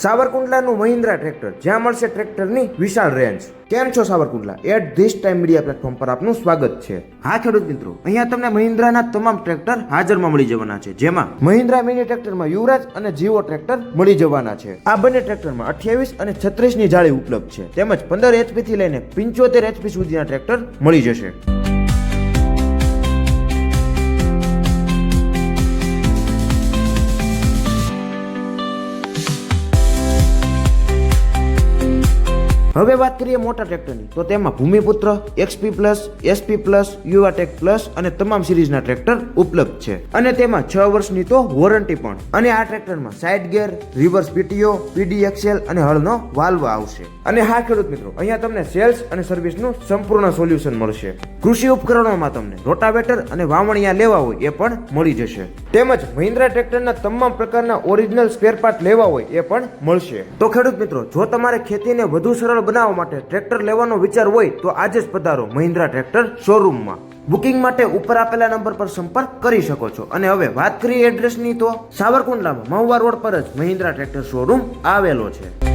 સાવરકુંડલાનું Mahindra tractor, જ્યાં મળશે ટ્રેક્ટરની વિશાળ રેન્જ. કેમ છો Savarkundla? At this time media platform પર આપનું સ્વાગત છે. હા ખેડૂત મિત્રો, અહીંયા તમને મહિન્દ્રાના તમામ ટ્રેક્ટર હાજરમાં મળી જવાના છે, જેમાં મહિન્દ્રા મિની ટ્રેક્ટરમાં યુવરાજ અને જીવો ટ્રેક્ટર મળી જવાના છે. આ બંને ટ્રેક્ટરમાં 28 અને 36 ની જાળી ઉપલબ્ધ છે, તેમજ 15 HP થી લઈને 75 HP સુધીના ટ્રેક્ટર મળી જશે. હવે વાત કરીએ મોટા ટ્રેક્ટરની, તો તેમાં Bhoomiputra, XP plus, SP plus, Yuvotech plus અને તમામ સિરીઝના ટ્રેક્ટર ઉપલબ્ધ છે, અને તેમાં 6 વર્ષની તો વોરંટી પણ. અને આ ટ્રેક્ટરમાં side gear, reverse PTO, PD axle અને હળનો વાલ્વ આવશે. અને હા ખેડૂત મિત્રો, અહીંયા તમને સેલ્સ અને સર્વિસનું સંપૂર્ણ સોલ્યુશન મળશે. કૃષિ ઉપકરણોમાં તમને રોટાવેટર અને વાવણિયા લેવા હોય એ પણ મળી જશે, તેમજ મહિન્દ્રા ટ્રેક્ટરના તમામ પ્રકારના ઓરિજિનલ સ્પેર પાર્ટ લેવા હોય એ પણ મળશે. તો ખેડૂત મિત્રો, જો તમારે ખેતીને વધુ સરળ બનાવવા માટે ટ્રેક્ટર લેવાનો વિચાર હોય તો આજે જ પધારો મહિન્દ્રા ટ્રેક્ટર શોરૂમમાં. બુકિંગ માટે ઉપર આપેલા નંબર પર સંપર્ક કરી શકો છો. અને હવે વાત કરીએ એડ્રેસની, તો સાવરકુંડલામાં મહુવા રોડ પર જ મહિન્દ્રા ટ્રેક્ટર શોરૂમ આવેલો છે.